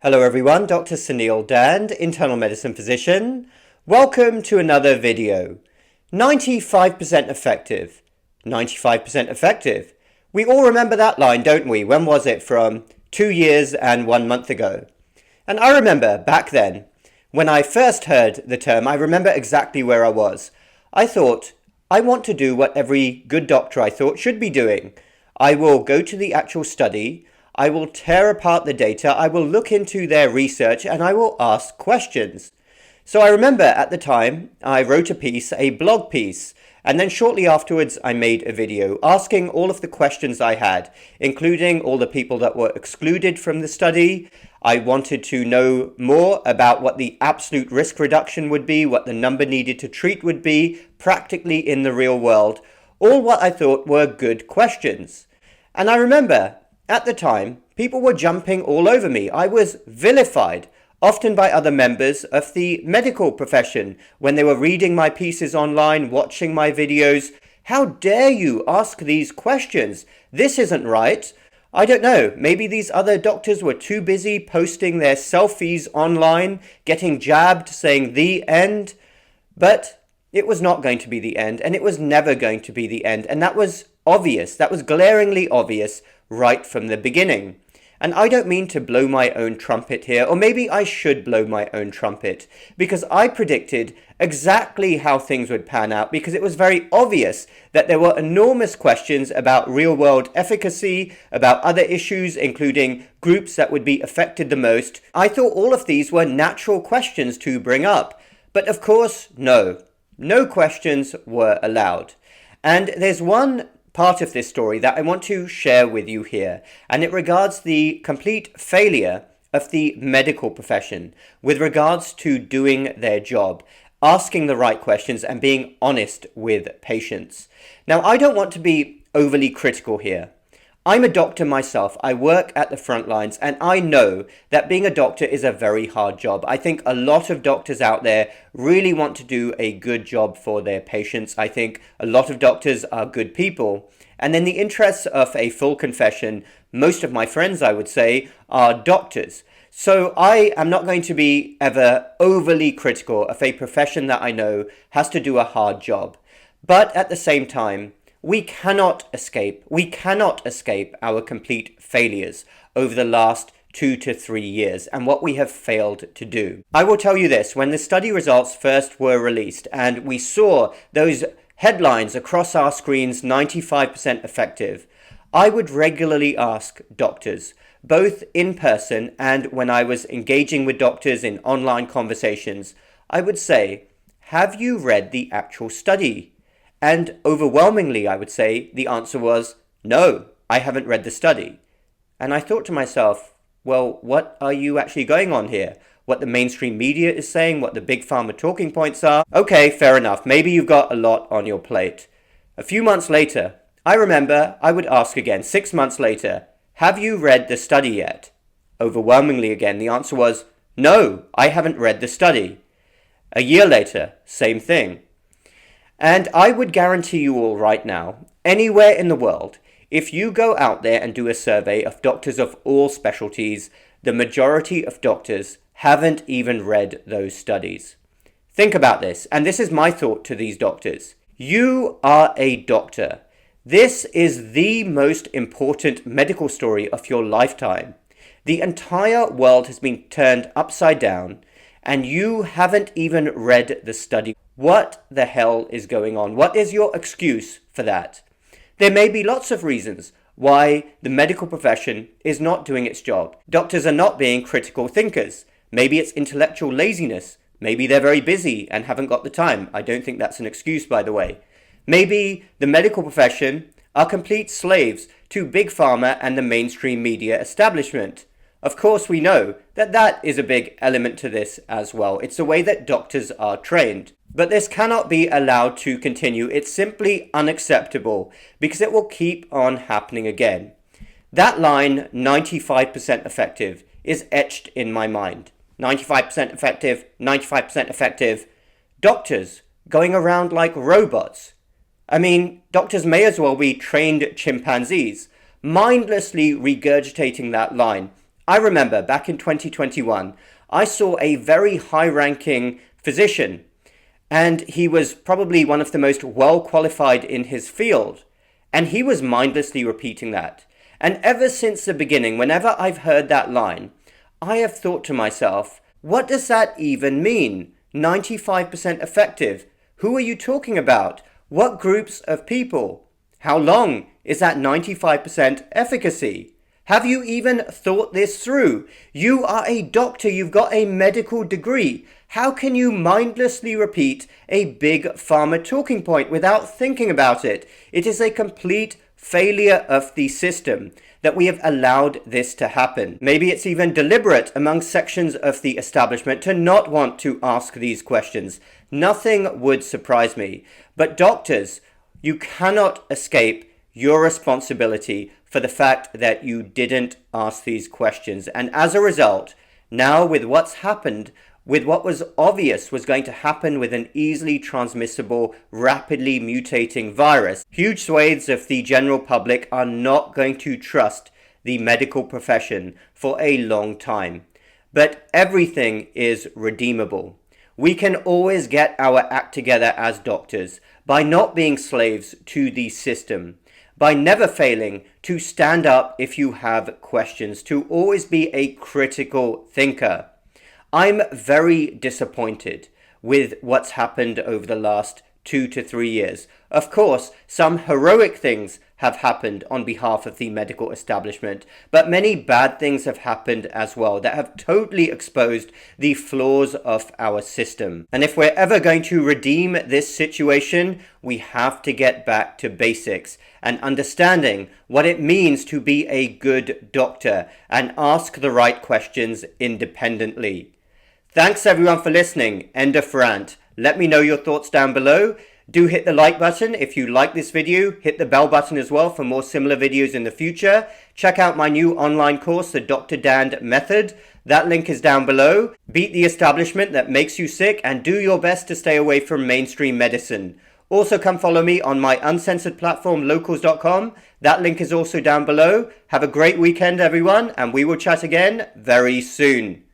Hello everyone, Dr. Suneel Dhand, internal medicine physician. Welcome to another video. 95% effective. 95% effective. We all remember that line, don't we? When was it? From 2 years and 1 month ago. And I remember back then, when I first heard the term, I remember exactly where I was. I thought, I want to do what every good doctor I thought should be doing. I will go to the actual study, I will tear apart the data, I will look into their research, and I will ask questions. So I remember at the time, I wrote a blog piece, and then shortly afterwards I made a video asking all of the questions I had, including all the people that were excluded from the study. I wanted to know more about what the absolute risk reduction would be, what the number needed to treat would be, practically in the real world, all what I thought were good questions. And I remember, at the time, people were jumping all over me. I was vilified, often by other members of the medical profession, when they were reading my pieces online, watching my videos. How dare you ask these questions? This isn't right. I don't know, maybe these other doctors were too busy posting their selfies online, getting jabbed, saying the end. But it was not going to be the end, and it was never going to be the end. And that was obvious. That was glaringly obvious right from the beginning. And I don't mean to blow my own trumpet here, or maybe I should blow my own trumpet, because I predicted exactly how things would pan out, because it was very obvious that there were enormous questions about real-world efficacy, about other issues, including groups that would be affected the most. I thought all of these were natural questions to bring up. But of course, no questions were allowed. And there's one part of this story that I want to share with you here, and it regards the complete failure of the medical profession with regards to doing their job, asking the right questions and being honest with patients. Now, I don't want to be overly critical here. I'm a doctor myself. I work at the front lines, and I know that being a doctor is a very hard job. I think a lot of doctors out there really want to do a good job for their patients. I think a lot of doctors are good people. And in the interests of a full confession, most of my friends, I would say, are doctors. So I am not going to be ever overly critical of a profession that I know has to do a hard job. But at the same time, we cannot escape our complete failures over the last 2 to 3 years and what we have failed to do. I will tell you this, when the study results first were released and we saw those headlines across our screens, 95% effective, I would regularly ask doctors, both in person and when I was engaging with doctors in online conversations, I would say, have you read the actual study? And overwhelmingly, I would say, the answer was, no, I haven't read the study. And I thought to myself, well, what are you actually going on here? What the mainstream media is saying, what the big pharma talking points are? Okay, fair enough. Maybe you've got a lot on your plate. A few months later, I remember I would ask again, 6 months later, have you read the study yet? Overwhelmingly again, the answer was, no, I haven't read the study. A year later, same thing. And I would guarantee you all right now, anywhere in the world, if you go out there and do a survey of doctors of all specialties, the majority of doctors haven't even read those studies. Think about this, and this is my thought to these doctors. You are a doctor. This is the most important medical story of your lifetime. The entire world has been turned upside down, and you haven't even read the study. What the hell is going on? What is your excuse for that? There may be lots of reasons why the medical profession is not doing its job. Doctors are not being critical thinkers. Maybe it's intellectual laziness. Maybe they're very busy and haven't got the time. I don't think that's an excuse, by the way. Maybe the medical profession are complete slaves to big pharma and the mainstream media establishment. Of course, we know that that is a big element to this as well. It's the way that doctors are trained. But this cannot be allowed to continue. It's simply unacceptable because it will keep on happening again. That line, 95% effective, is etched in my mind. 95% effective, 95% effective. Doctors going around like robots. I mean, doctors may as well be trained chimpanzees, mindlessly regurgitating that line I remember back in 2021, I saw a very high-ranking physician, and he was probably one of the most well-qualified in his field, and he was mindlessly repeating that. And ever since the beginning, whenever I've heard that line, I have thought to myself, what does that even mean? 95% effective. Who are you talking about? What groups of people? How long is that 95% efficacy? Have you even thought this through? You are a doctor, you've got a medical degree. How can you mindlessly repeat a big pharma talking point without thinking about it? It is a complete failure of the system that we have allowed this to happen. Maybe it's even deliberate among sections of the establishment to not want to ask these questions. Nothing would surprise me. But doctors, you cannot escape your responsibility for the fact that you didn't ask these questions. And as a result, now with what's happened, with what was obvious was going to happen with an easily transmissible, rapidly mutating virus, huge swathes of the general public are not going to trust the medical profession for a long time. But everything is redeemable. We can always get our act together as doctors by not being slaves to the system, by never failing to stand up if you have questions, to always be a critical thinker. I'm very disappointed with what's happened over the last 2 to 3 years. Of course, some heroic things have happened on behalf of the medical establishment, but many bad things have happened as well that have totally exposed the flaws of our system. And if we're ever going to redeem this situation, we have to get back to basics and understanding what it means to be a good doctor and ask the right questions independently. Thanks everyone for listening. End of rant. Let me know your thoughts down below. Do hit the like button if you like this video. Hit the bell button as well for more similar videos in the future. Check out my new online course, the Dr. Dhand Method. That link is down below. Beat the establishment that makes you sick and do your best to stay away from mainstream medicine. Also come follow me on my uncensored platform, locals.com. That link is also down below. Have a great weekend everyone, and we will chat again very soon.